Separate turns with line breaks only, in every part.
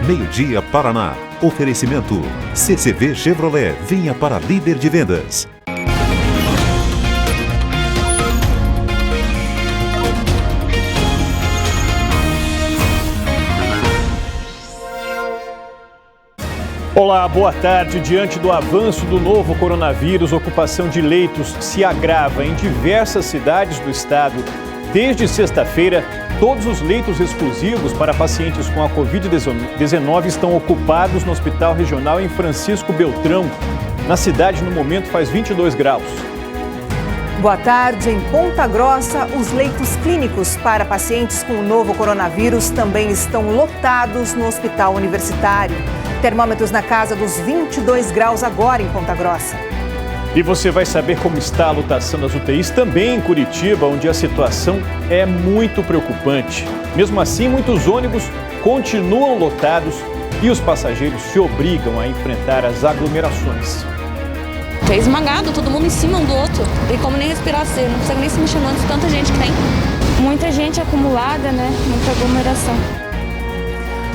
Meio-dia Paraná. Oferecimento. CCV Chevrolet. Venha para líder de vendas.
Olá, boa tarde. Diante do avanço do novo coronavírus, a ocupação de leitos se agrava em diversas cidades do estado. Desde sexta-feira, todos os leitos exclusivos para pacientes com a Covid-19 estão ocupados no Hospital Regional em Francisco Beltrão. Na cidade, no momento, faz 22 graus.
Boa tarde. Em Ponta Grossa, os leitos clínicos para pacientes com o novo coronavírus também estão lotados no Hospital Universitário. Termômetros na casa dos 22 graus agora em Ponta Grossa.
E você vai saber como está a lotação das UTIs também em Curitiba, onde a situação é muito preocupante. Mesmo assim, muitos ônibus continuam lotados e os passageiros se obrigam a enfrentar as aglomerações.
É esmagado, todo mundo em cima um do outro. Não tem como nem respirar cedo, não consegue nem se mexer antes de tanta gente que tem. Muita gente acumulada, né? Muita aglomeração.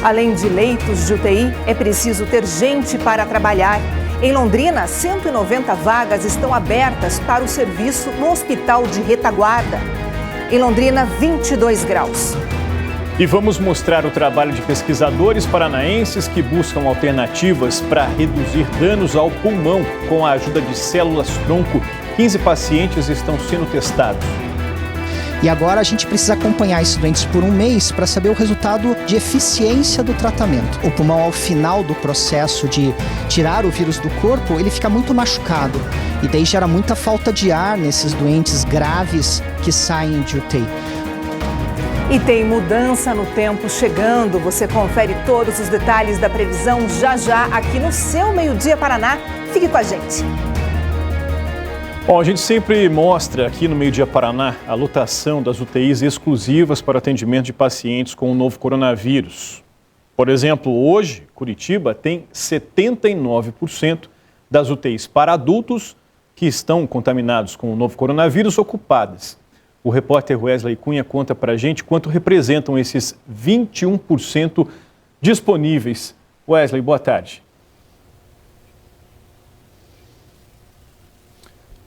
Além de leitos de UTI, é preciso ter gente para trabalhar. Em Londrina, 190 vagas estão abertas para o serviço no Hospital de Retaguarda. Em Londrina, 22 graus.
E vamos mostrar o trabalho de pesquisadores paranaenses que buscam alternativas para reduzir danos ao pulmão com a ajuda de células-tronco. 15 pacientes estão sendo testados.
E agora a gente precisa acompanhar esses doentes por um mês para saber o resultado de eficiência do tratamento. O pulmão, ao final do processo de tirar o vírus do corpo, ele fica muito machucado. E daí gera muita falta de ar nesses doentes graves que saem de UTI.
E tem mudança no tempo chegando. Você confere todos os detalhes da previsão já aqui no seu Meio-Dia Paraná. Fique com a gente.
Bom, a gente sempre mostra aqui no Meio-Dia Paraná a lotação das UTIs exclusivas para atendimento de pacientes com o novo coronavírus. Por exemplo, hoje, Curitiba tem 79% das UTIs para adultos que estão contaminados com o novo coronavírus ocupadas. O repórter Wesley Cunha conta para a gente quanto representam esses 21% disponíveis. Wesley, boa tarde.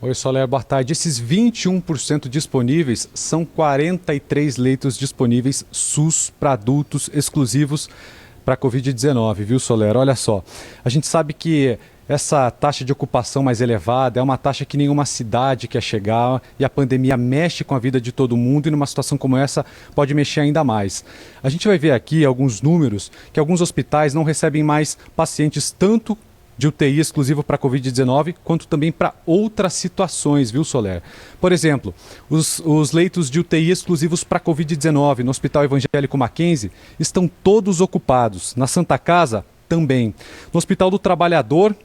Oi, Soler, boa tarde. Esses 21% disponíveis são 43 leitos disponíveis SUS para adultos exclusivos para a Covid-19, viu, Soler? Olha só, a gente sabe que essa taxa de ocupação mais elevada é uma taxa que nenhuma cidade quer chegar e a pandemia mexe com a vida de todo mundo e numa situação como essa pode mexer ainda mais. A gente vai ver aqui alguns números que alguns hospitais não recebem mais pacientes tanto de UTI exclusivo para a Covid-19, quanto também para outras situações, viu, Soler? Por exemplo, os leitos de UTI exclusivos para a Covid-19 no Hospital Evangélico Mackenzie estão todos ocupados. Na Santa Casa, também. No Hospital do Trabalhador,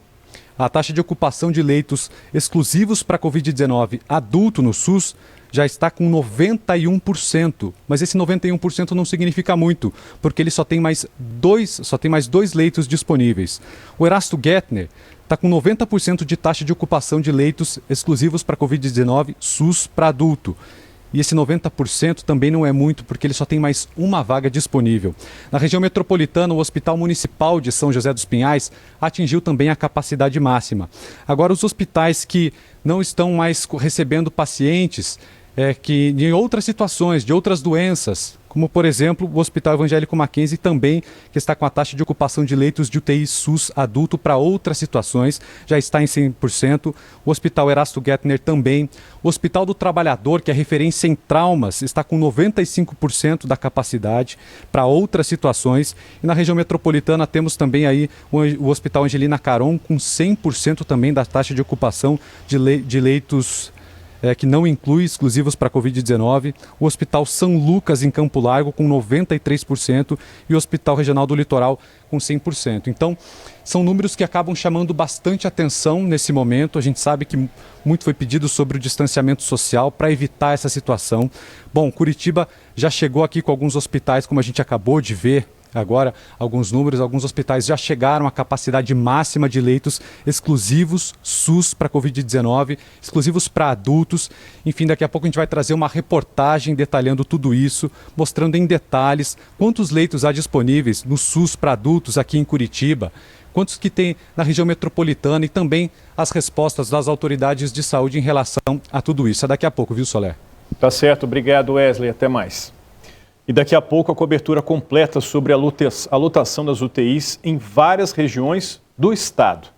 a taxa de ocupação de leitos exclusivos para a Covid-19 adulto no SUS já está com 91%, mas esse 91% não significa muito, porque ele só tem mais dois leitos disponíveis. O Erasto Gettner está com 90% de taxa de ocupação de leitos exclusivos para Covid-19 SUS para adulto. E esse 90% também não é muito, porque ele só tem mais uma vaga disponível. Na região metropolitana, o Hospital Municipal de São José dos Pinhais atingiu também a capacidade máxima. Agora, os hospitais que não estão mais recebendo pacientes que em outras situações, de outras doenças, como por exemplo o Hospital Evangélico Mackenzie também, que está com a taxa de ocupação de leitos de UTI SUS adulto para outras situações, já está em 100%. O Hospital Erasto Gettner também. O Hospital do Trabalhador, que é referência em traumas, está com 95% da capacidade para outras situações. E na região metropolitana temos também aí o Hospital Angelina Caron com 100% também da taxa de ocupação de leitos que não inclui exclusivos para a Covid-19, o Hospital São Lucas, em Campo Largo, com 93%, e o Hospital Regional do Litoral, com 100%. Então, são números que acabam chamando bastante atenção nesse momento. A gente sabe que muito foi pedido sobre o distanciamento social para evitar essa situação. Bom, Curitiba já chegou aqui com alguns hospitais, como a gente acabou de ver agora alguns números, alguns hospitais já chegaram à capacidade máxima de leitos exclusivos SUS para Covid-19, exclusivos para adultos. Enfim, daqui a pouco a gente vai trazer uma reportagem detalhando tudo isso, mostrando em detalhes quantos leitos há disponíveis no SUS para adultos aqui em Curitiba, quantos que tem na região metropolitana e também as respostas das autoridades de saúde em relação a tudo isso. É daqui a pouco, viu, Soler?
Tá certo, obrigado, Wesley, até mais. E daqui a pouco a cobertura completa sobre a lotação das UTIs em várias regiões do estado.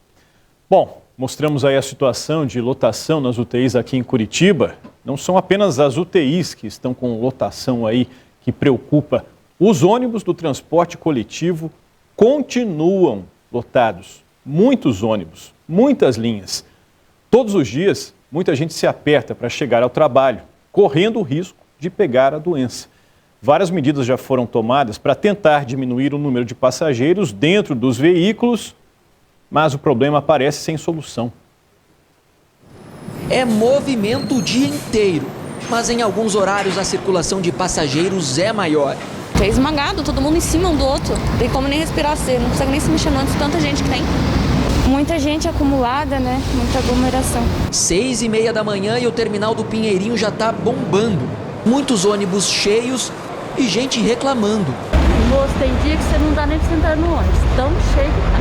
Bom, mostramos aí a situação de lotação nas UTIs aqui em Curitiba. Não são apenas as UTIs que estão com lotação aí que preocupa. Os ônibus do transporte coletivo continuam lotados. Muitos ônibus, muitas linhas. Todos os dias, muita gente se aperta para chegar ao trabalho, correndo o risco de pegar a doença. Várias medidas já foram tomadas para tentar diminuir o número de passageiros dentro dos veículos, mas o problema aparece sem solução.
É movimento o dia inteiro, mas em alguns horários a circulação de passageiros é maior.
É esmagado, todo mundo em cima um do outro. Não tem como nem respirar cedo, não consegue nem se mexer antes de tanta gente que tem. Muita gente acumulada, né? Muita aglomeração.
6h30 da manhã e o terminal do Pinheirinho já tá bombando. Muitos ônibus cheios e gente reclamando.
Moço, tem dia que você não dá nem pra sentar no ônibus, tão cheio que tá.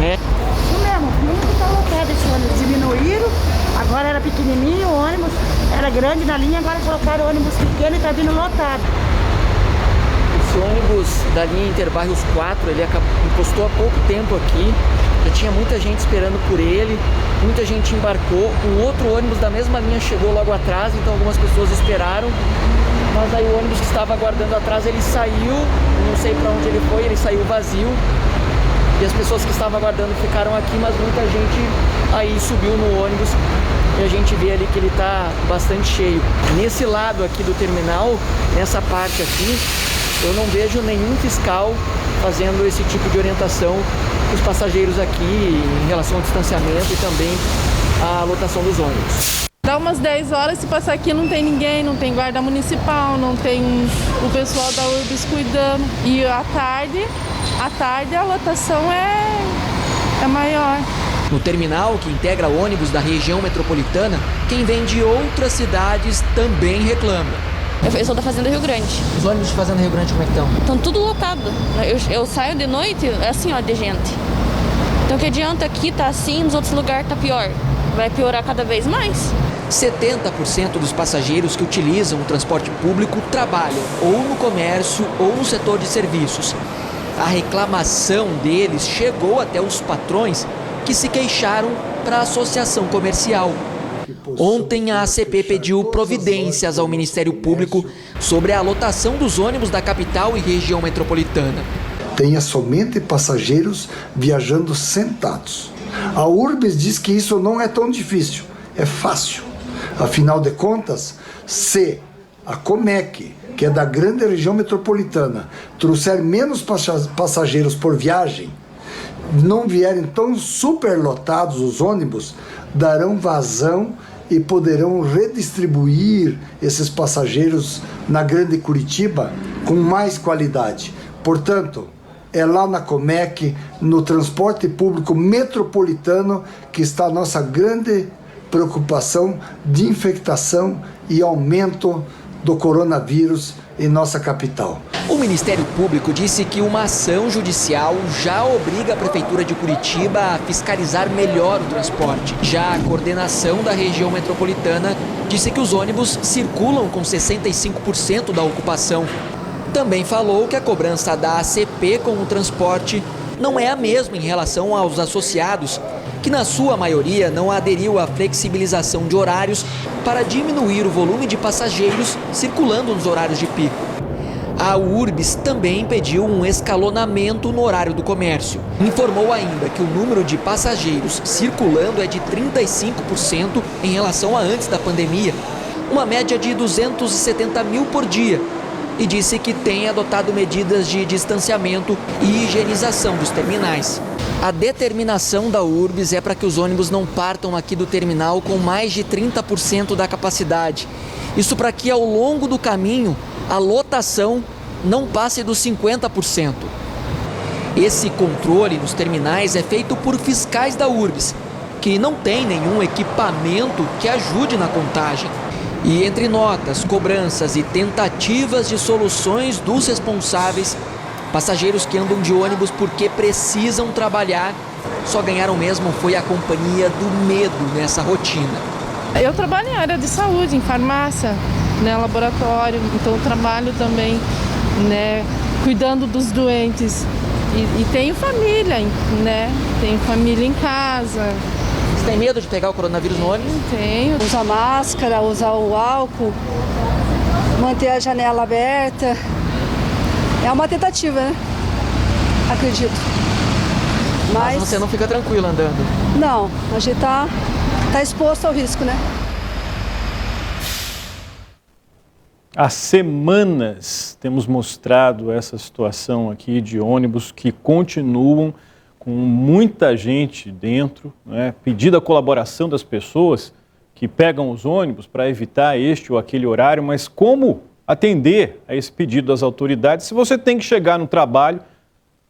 Isso mesmo, muito tá lotado esse ônibus. Diminuíram, agora era pequenininho, o ônibus era grande na linha, agora colocaram o ônibus pequeno e tá vindo lotado.
Esse ônibus da linha Interbairros 4, ele encostou há pouco tempo aqui. Já tinha muita gente esperando por ele, muita gente embarcou. Um outro ônibus da mesma linha chegou logo atrás, então algumas pessoas esperaram. Mas aí o ônibus que estava aguardando atrás, ele saiu, não sei para onde ele foi, ele saiu vazio. E as pessoas que estavam aguardando ficaram aqui, mas muita gente aí subiu no ônibus. E a gente vê ali que ele está bastante cheio. Nesse lado aqui do terminal, nessa parte aqui, eu não vejo nenhum fiscal fazendo esse tipo de orientação para os passageiros aqui em relação ao distanciamento e também à lotação dos ônibus.
Dá umas 10 horas, se passar aqui não tem ninguém, não tem guarda municipal, não tem o pessoal da URBS cuidando. E à tarde a lotação é maior.
No terminal, que integra ônibus da região metropolitana, quem vem de outras cidades também reclama.
Eu sou da Fazenda Rio Grande.
Os ônibus de Fazenda Rio Grande como é que estão?
Estão tudo lotado. Eu saio de noite, é assim, ó, de gente. Então que adianta aqui tá assim, nos outros lugares tá pior. Vai piorar cada vez mais.
70% dos passageiros que utilizam o transporte público trabalham ou no comércio ou no setor de serviços. A reclamação deles chegou até os patrões que se queixaram para a associação comercial. Ontem a ACP pediu providências ao Ministério Público sobre a lotação dos ônibus da capital e região metropolitana.
Tenha somente passageiros viajando sentados. A URBS diz que isso não é tão difícil, é fácil. Afinal de contas, se a Comec, que é da grande região metropolitana, trouxer menos passageiros por viagem, não vierem tão superlotados os ônibus, darão vazão e poderão redistribuir esses passageiros na grande Curitiba com mais qualidade. Portanto, é lá na Comec, no transporte público metropolitano, que está a nossa grande preocupação de infectação e aumento do coronavírus em nossa capital.
O Ministério Público disse que uma ação judicial já obriga a Prefeitura de Curitiba a fiscalizar melhor o transporte. Já a coordenação da região metropolitana disse que os ônibus circulam com 65% da ocupação. Também falou que a cobrança da ACP com o transporte não é a mesma em relação aos associados, que na sua maioria não aderiu à flexibilização de horários para diminuir o volume de passageiros circulando nos horários de pico. A URBS também pediu um escalonamento no horário do comércio. Informou ainda que o número de passageiros circulando é de 35% em relação a antes da pandemia, uma média de 270 mil por dia, e disse que tem adotado medidas de distanciamento e higienização dos terminais. A determinação da URBS é para que os ônibus não partam aqui do terminal com mais de 30% da capacidade. Isso para que ao longo do caminho a lotação não passe dos 50%. Esse controle nos terminais é feito por fiscais da URBS, que não tem nenhum equipamento que ajude na contagem. E entre notas, cobranças e tentativas de soluções dos responsáveis, passageiros que andam de ônibus porque precisam trabalhar só ganharam mesmo foi a companhia do medo nessa rotina.
Eu trabalho em área de saúde, em farmácia, né, laboratório, então eu trabalho também, né, cuidando dos doentes. E tenho família, né? Tenho família em casa.
Você tem medo de pegar o coronavírus no ônibus?
Tenho.
Usar máscara, usar o álcool, manter a janela aberta. É uma tentativa, né? Acredito.
Mas você não fica tranquila andando?
Não, a gente tá exposto ao risco, né?
Há semanas temos mostrado essa situação aqui de ônibus que continuam com muita gente dentro, né, pedindo a colaboração das pessoas que pegam os ônibus para evitar este ou aquele horário, mas como atender a esse pedido das autoridades se você tem que chegar no trabalho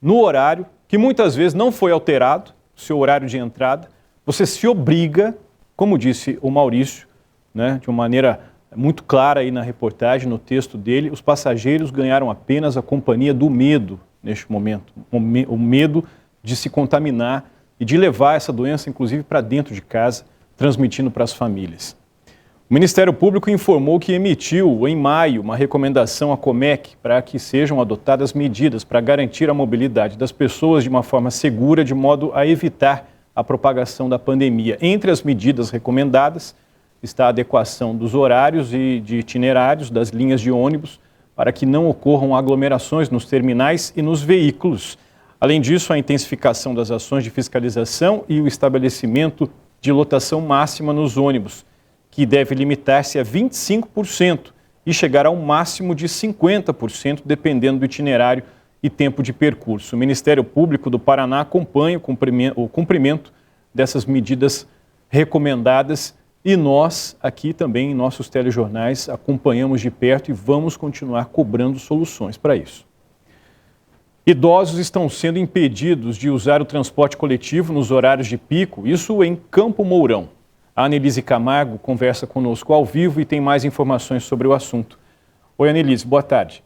no horário que muitas vezes não foi alterado, o seu horário de entrada, você se obriga, como disse o Maurício, né, de uma maneira muito clara aí na reportagem, no texto dele, os passageiros ganharam apenas a companhia do medo neste momento, o medo de se contaminar e de levar essa doença, inclusive, para dentro de casa, transmitindo para as famílias. O Ministério Público informou que emitiu, em maio, uma recomendação à Comec para que sejam adotadas medidas para garantir a mobilidade das pessoas de uma forma segura, de modo a evitar a propagação da pandemia. Entre as medidas recomendadas está a adequação dos horários e de itinerários das linhas de ônibus para que não ocorram aglomerações nos terminais e nos veículos. Além disso, a intensificação das ações de fiscalização e o estabelecimento de lotação máxima nos ônibus, que deve limitar-se a 25% e chegar ao máximo de 50%, dependendo do itinerário e tempo de percurso. O Ministério Público do Paraná acompanha o cumprimento dessas medidas recomendadas e nós, aqui também, em nossos telejornais, acompanhamos de perto e vamos continuar cobrando soluções para isso. Idosos estão sendo impedidos de usar o transporte coletivo nos horários de pico, isso em Campo Mourão. A Anelise Camargo conversa conosco ao vivo e tem mais informações sobre o assunto. Oi, Anelise, boa tarde.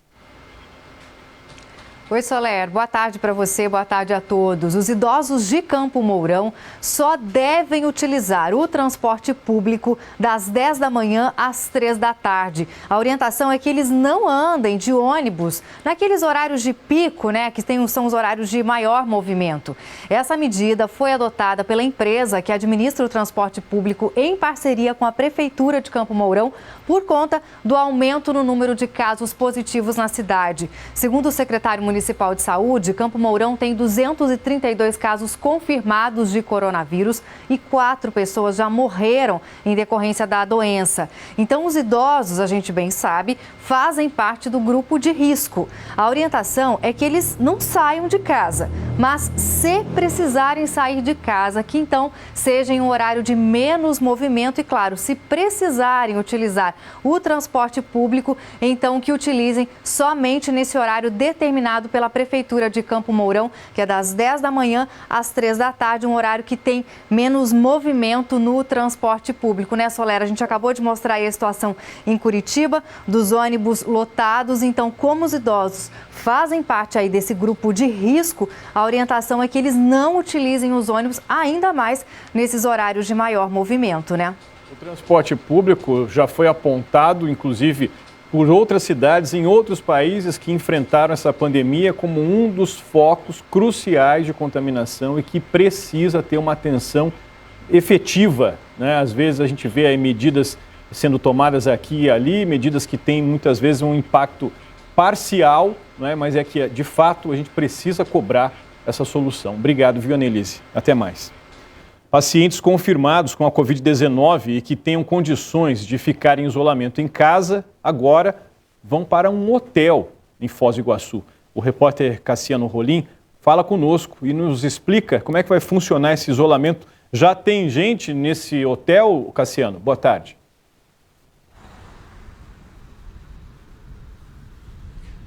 Oi, Soler, boa tarde para você, boa tarde a todos. Os idosos de Campo Mourão só devem utilizar o transporte público das 10 da manhã às 3 da tarde. A orientação é que eles não andem de ônibus naqueles horários de pico, né, que são os horários de maior movimento. Essa medida foi adotada pela empresa que administra o transporte público em parceria com a Prefeitura de Campo Mourão por conta do aumento no número de casos positivos na cidade. Segundo o secretário municipal de saúde, Campo Mourão tem 232 casos confirmados de coronavírus e 4 pessoas já morreram em decorrência da doença. Então, os idosos, a gente bem sabe, fazem parte do grupo de risco. A orientação é que eles não saiam de casa, mas se precisarem sair de casa, que então seja em um horário de menos movimento e, claro, se precisarem utilizar o transporte público, então que utilizem somente nesse horário determinado pela Prefeitura de Campo Mourão, que é das 10 da manhã às 3 da tarde, um horário que tem menos movimento no transporte público, né, Solera? A gente acabou de mostrar aí a situação em Curitiba, dos ônibus lotados. Então, como os idosos fazem parte aí desse grupo de risco, a orientação é que eles não utilizem os ônibus, ainda mais nesses horários de maior movimento, né?
O transporte público já foi apontado, inclusive, por outras cidades em outros países que enfrentaram essa pandemia como um dos focos cruciais de contaminação e que precisa ter uma atenção efetiva, né? Às vezes a gente vê aí medidas sendo tomadas aqui e ali, medidas que têm muitas vezes um impacto parcial, né? Mas é que de fato a gente precisa cobrar essa solução. Obrigado, viu, Anelise? Até mais. Pacientes confirmados com a Covid-19 e que tenham condições de ficar em isolamento em casa, agora vão para um hotel em Foz do Iguaçu. O repórter Cassiano Rolim fala conosco e nos explica como é que vai funcionar esse isolamento. Já tem gente nesse hotel, Cassiano? Boa tarde.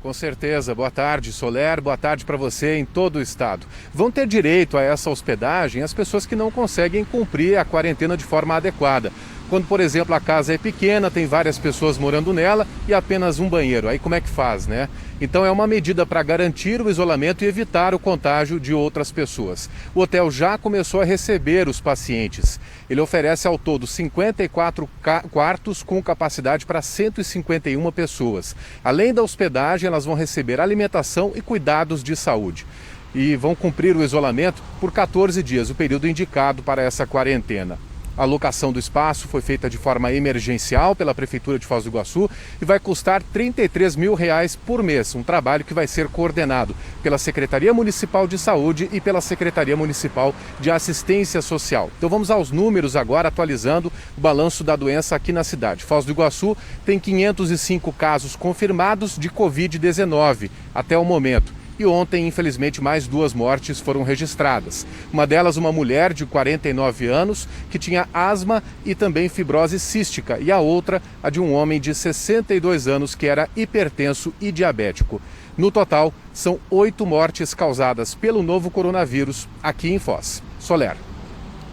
Com certeza. Boa tarde, Soler. Boa tarde para você em todo o estado. Vão ter direito a essa hospedagem as pessoas que não conseguem cumprir a quarentena de forma adequada. Quando, por exemplo, a casa é pequena, tem várias pessoas morando nela e apenas um banheiro. Aí como é que faz, né? Então é uma medida para garantir o isolamento e evitar o contágio de outras pessoas. O hotel já começou a receber os pacientes. Ele oferece ao todo 54 quartos com capacidade para 151 pessoas. Além da hospedagem, elas vão receber alimentação e cuidados de saúde. E vão cumprir o isolamento por 14 dias, o período indicado para essa quarentena. A locação do espaço foi feita de forma emergencial pela Prefeitura de Foz do Iguaçu e vai custar R$33 mil por mês, um trabalho que vai ser coordenado pela Secretaria Municipal de Saúde e pela Secretaria Municipal de Assistência Social. Então vamos aos números agora, atualizando o balanço da doença aqui na cidade. Foz do Iguaçu tem 505 casos confirmados de Covid-19 até o momento. E ontem, infelizmente, mais 2 mortes foram registradas. Uma delas, uma mulher de 49 anos que tinha asma e também fibrose cística. E a outra, a de um homem de 62 anos que era hipertenso e diabético. No total, são 8 mortes causadas pelo novo coronavírus aqui em Foz. Soler.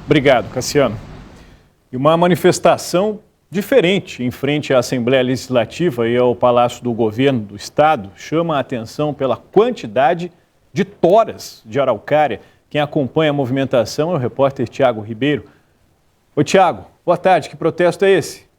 Obrigado, Cassiano. E uma manifestação diferente em frente à Assembleia Legislativa e ao Palácio do Governo do Estado chama a atenção pela quantidade de toras de araucária. Quem acompanha a movimentação é o repórter Tiago Ribeiro. Oi, Tiago, boa tarde. Que protesto é esse?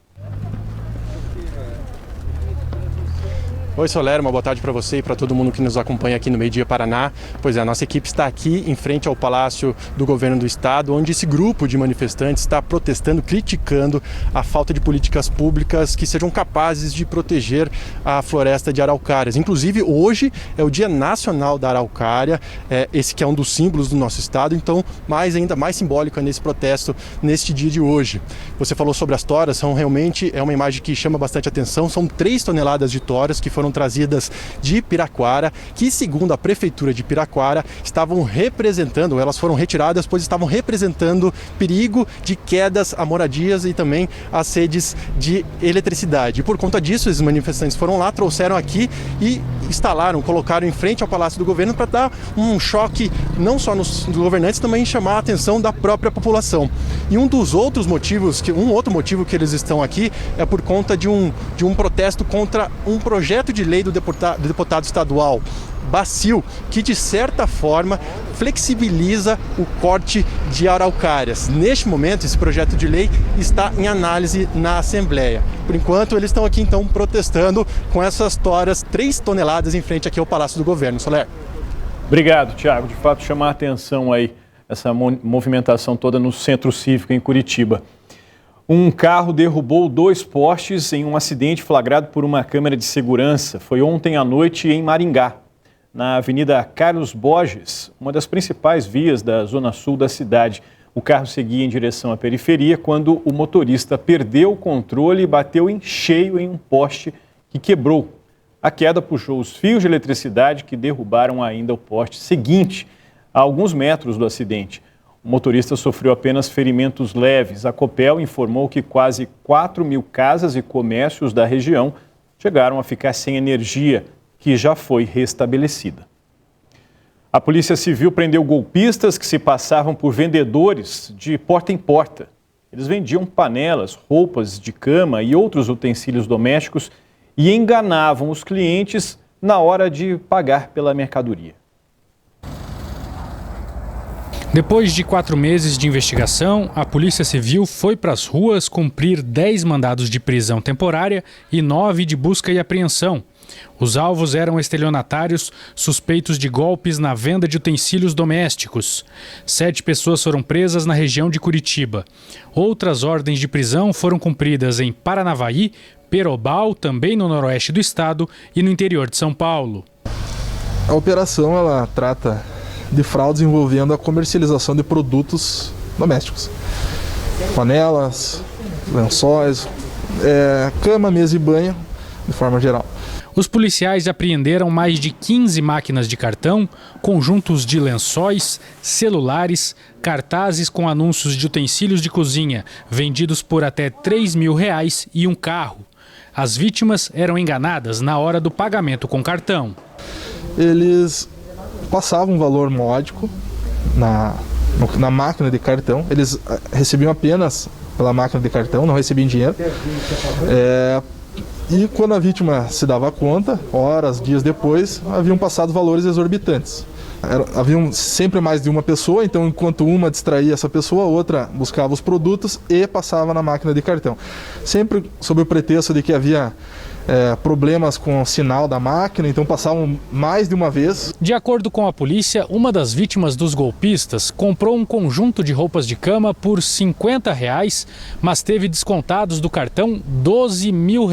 Oi, Soler, uma boa tarde para você e para todo mundo que nos acompanha aqui no Meio Dia Paraná. Pois é, a nossa equipe está aqui em frente ao Palácio do Governo do Estado, onde esse grupo de manifestantes está protestando, criticando a falta de políticas públicas que sejam capazes de proteger a floresta de araucárias. Inclusive, hoje é o Dia Nacional da Araucária, esse que é um dos símbolos do nosso estado, então ainda mais simbólico é nesse protesto, neste dia de hoje. Você falou sobre as toras, realmente é uma imagem que chama bastante atenção, são 3 toneladas de toras que foram trazidas de Piraquara, que segundo a Prefeitura de Piraquara, elas foram retiradas, pois estavam representando perigo de quedas a moradias e também as redes de eletricidade. E por conta disso, esses manifestantes foram lá, trouxeram aqui e colocaram em frente ao Palácio do Governo para dar um choque não só nos governantes, também chamar a atenção da própria população. E um outro motivo que eles estão aqui é por conta de um protesto contra um projeto de lei do deputado estadual Bacil, que de certa forma flexibiliza o corte de araucárias. Neste momento, esse projeto de lei está em análise na Assembleia. Por enquanto, eles estão aqui então protestando com essas toras 3 toneladas em frente aqui ao Palácio do Governo. Soler.
Obrigado, Tiago. De fato, chamar a atenção aí essa movimentação toda no Centro Cívico em Curitiba. Um carro derrubou 2 postes em um acidente flagrado por uma câmera de segurança. Foi ontem à noite em Maringá, na Avenida Carlos Borges, uma das principais vias da zona sul da cidade. O carro seguia em direção à periferia quando o motorista perdeu o controle e bateu em cheio em um poste que quebrou. A queda puxou os fios de eletricidade que derrubaram ainda o poste seguinte, a alguns metros do acidente. O motorista sofreu apenas ferimentos leves. A Copel informou que quase 4.000 casas e comércios da região chegaram a ficar sem energia, que já foi restabelecida. A Polícia Civil prendeu golpistas que se passavam por vendedores de porta em porta. Eles vendiam panelas, roupas de cama e outros utensílios domésticos e enganavam os clientes na hora de pagar pela mercadoria.
Depois de 4 meses de investigação, a Polícia Civil foi para as ruas cumprir 10 mandados de prisão temporária e 9 de busca e apreensão. Os alvos eram estelionatários suspeitos de golpes na venda de utensílios domésticos. 7 pessoas foram presas na região de Curitiba. Outras ordens de prisão foram cumpridas em Paranavaí, Perobal, também no noroeste do estado, e no interior de São Paulo.
A operação ela trata de fraudes envolvendo a comercialização de produtos domésticos. Panelas, lençóis, cama, mesa e banho, de forma geral.
Os policiais apreenderam mais de 15 máquinas de cartão, conjuntos de lençóis, celulares, cartazes com anúncios de utensílios de cozinha, vendidos por até R$3.000 e um carro. As vítimas eram enganadas na hora do pagamento com cartão.
Eles passavam um valor módico na máquina de cartão, eles recebiam apenas pela máquina de cartão, não recebiam dinheiro. E quando a vítima se dava conta, horas, dias depois, haviam passado valores exorbitantes. Haviam sempre mais de uma pessoa, então enquanto uma distraía essa pessoa, a outra buscava os produtos e passava na máquina de cartão. Sempre sob o pretexto de que havia problemas com o sinal da máquina, então passavam mais de uma vez.
De acordo com a polícia, uma das vítimas dos golpistas comprou um conjunto de roupas de cama por R$50, mas teve descontados do cartão R$12 mil.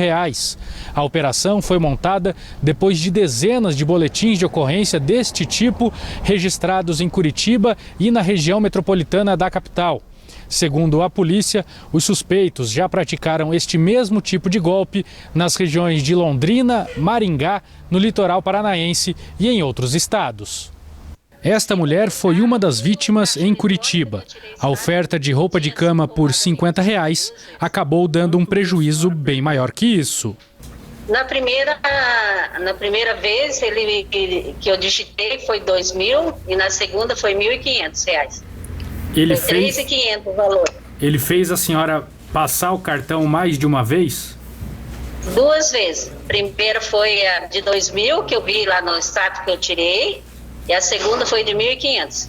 A operação foi montada depois de dezenas de boletins de ocorrência deste tipo registrados em Curitiba e na região metropolitana da capital. Segundo a polícia, os suspeitos já praticaram este mesmo tipo de golpe nas regiões de Londrina, Maringá, no litoral paranaense e em outros estados. Esta mulher foi uma das vítimas em Curitiba. A oferta de roupa de cama por R$50 acabou dando um prejuízo bem maior que isso.
Na primeira vez que eu digitei foi R$2.000 e na segunda foi R$1.500.
Ele
foi R$3.500 o valor.
Ele fez a senhora passar o cartão mais de uma vez?
2 vezes. A primeira foi a de R$2.000, que eu vi lá no extrato que eu tirei, e a segunda foi de R$1.500.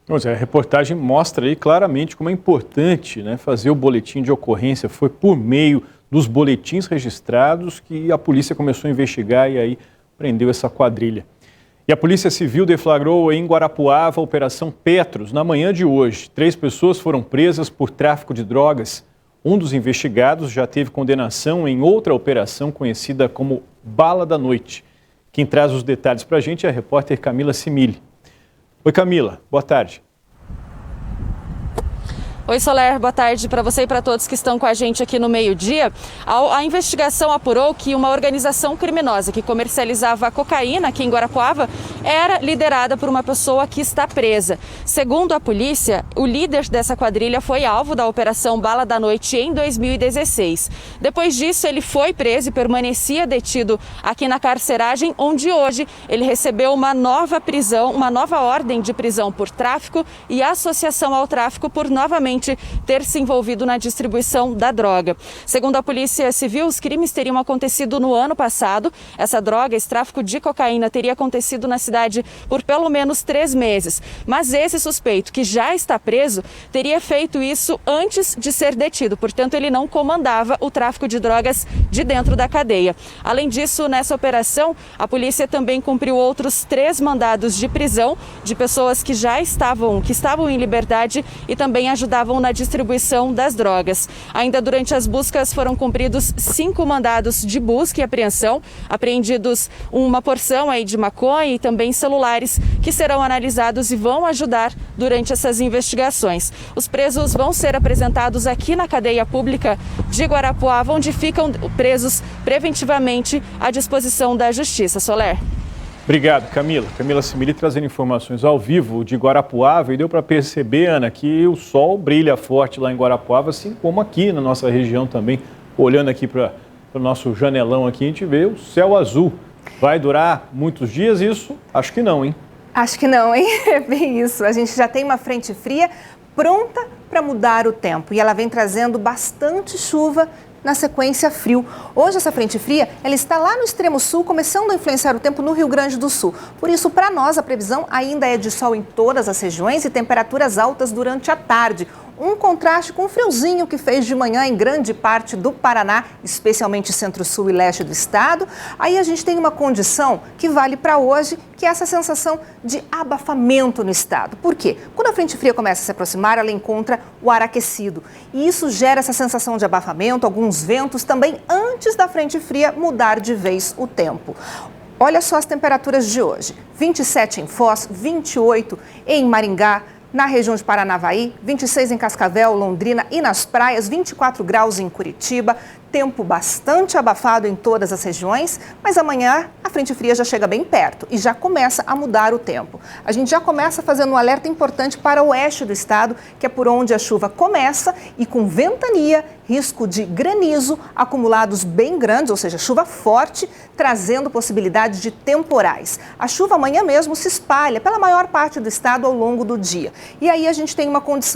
A reportagem mostra aí claramente como é importante, né, fazer o boletim de ocorrência. Foi por meio dos boletins registrados que a polícia começou a investigar e aí prendeu essa quadrilha. E a Polícia Civil deflagrou em Guarapuava a Operação Petros na manhã de hoje. 3 pessoas foram presas por tráfico de drogas. Um dos investigados já teve condenação em outra operação conhecida como Bala da Noite. Quem traz os detalhes para a gente é a repórter Camila Simili. Oi, Camila. Boa tarde.
Oi, Soler, boa tarde para você e para todos que estão com a gente aqui no meio-dia. A investigação apurou que uma organização criminosa que comercializava cocaína aqui em Guarapuava era liderada por uma pessoa que está presa. Segundo a polícia, o líder dessa quadrilha foi alvo da Operação Bala da Noite em 2016. Depois disso, ele foi preso e permanecia detido aqui na carceragem, onde hoje ele recebeu uma nova prisão, uma nova ordem de prisão por tráfico e associação ao tráfico por novamente ter se envolvido na distribuição da droga. Segundo a Polícia Civil, os crimes teriam acontecido no ano passado. Essa droga, esse tráfico de cocaína, teria acontecido na cidade por pelo menos 3 meses. Mas esse suspeito, que já está preso, teria feito isso antes de ser detido. Portanto, ele não comandava o tráfico de drogas de dentro da cadeia. Além disso, nessa operação, a polícia também cumpriu outros 3 mandados de prisão de pessoas que já estavam em liberdade e também ajudavam na distribuição das drogas. Ainda durante as buscas foram cumpridos 5 mandados de busca e apreensão, apreendidos uma porção aí de maconha e também celulares que serão analisados e vão ajudar durante essas investigações. Os presos vão ser apresentados aqui na cadeia pública de Guarapuava, onde ficam presos preventivamente à disposição da Justiça. Soler.
Obrigado, Camila. Camila Simili trazendo informações ao vivo de Guarapuava, e deu para perceber, Ana, que o sol brilha forte lá em Guarapuava, assim como aqui na nossa região também. Olhando aqui para o nosso janelão aqui, a gente vê o céu azul. Vai durar muitos dias isso? Acho que não, hein?
Acho que não, hein? É bem isso. A gente já tem uma frente fria pronta para mudar o tempo e ela vem trazendo bastante chuva na sequência frio. Hoje essa frente fria, ela está lá no extremo sul, começando a influenciar o tempo no Rio Grande do Sul. Por isso, para nós, a previsão ainda é de sol em todas as regiões e temperaturas altas durante a tarde. Um contraste com o friozinho que fez de manhã em grande parte do Paraná, especialmente centro-sul e leste do estado. Aí a gente tem uma condição que vale para hoje, que é essa sensação de abafamento no estado. Por quê? Quando a frente fria começa a se aproximar, ela encontra o ar aquecido. E isso gera essa sensação de abafamento, alguns ventos também antes da frente fria mudar de vez o tempo. Olha só as temperaturas de hoje. 27 em Foz, 28 em Maringá, na região de Paranavaí, 26 em Cascavel, Londrina e nas praias, 24 graus em Curitiba, Tempo bastante abafado em todas as regiões, mas amanhã a frente fria já chega bem perto e já começa a mudar o tempo. A gente já começa fazendo um alerta importante para o oeste do estado, que é por onde a chuva começa, e com ventania, risco de granizo, acumulados bem grandes, ou seja, chuva forte, trazendo possibilidade de temporais. A chuva amanhã mesmo se espalha pela maior parte do estado ao longo do dia. E aí a gente tem uma condição